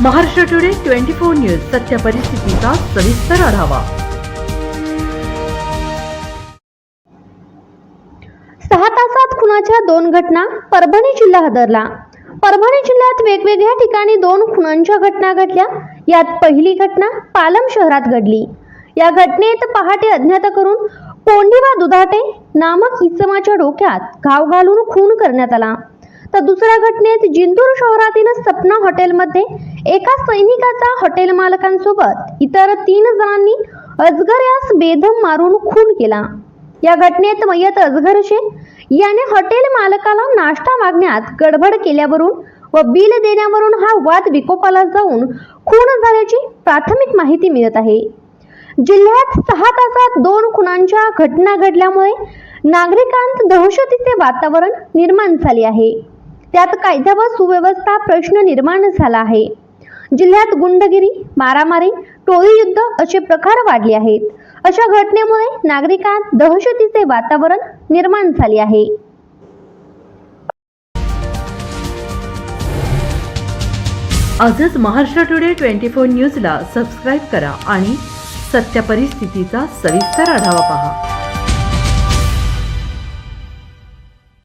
Maharashtra today 24 news सत्य परिस्थितीचा सविस्तर आढावा। 6 तासात खुनाच्या 2 घटना, परभणी जिल्हा हादरला। परभणी जिल्ह्यात वेगवेगळ्या ठिकाणी 2 खुनांच्या घटना घडल्या। यात पहिली घटना पालम शहरात घडली। या घटनेत पहाटे अज्ञात करून कोंडिवा दुधाटे नामक इसमाच्या डोक्यात घाव घालून खून करण्यात आला। तर दुसऱ्या घटनेत जिंतूर शहरातील सपना हॉटेलमध्ये एका सैनिकाचा हॉटेल मालकांसोबत इतर 3 जणांनी अजगर यास बेदम मारून खून केला। या घटनेत मयत अजगर शेख याने हॉटेल मालकाला नाश्ता मागण्यात गडबड केल्यावरून व बिल देण्यावरून हा वाद विकोपाला जाऊन खून झाल्याची प्राथमिक माहिती मिळत आहे। जिल्ह्यात 6 तासात 2 खुनांच्या घटना घडल्यामुळे नागरिकांत दहशतीचे वातावरण निर्माण झाले आहे। त्यात कायदा व सुव्यवस्था प्रश्न निर्माण झाला आहे। जिल्ह्यात गुंडगिरी, मारामारी, टोळी युद्ध असे प्रकार वाढले आहेत। अशा घटनेमुळे नागरिकांत दहशतीचे वातावरण निर्माण झाले आहे। आजच महाराष्ट्र टुडे 24 न्यूजला सबस्क्राईब करा आणि सत्य परिस्थितीचा सविस्तर आढावा पहा।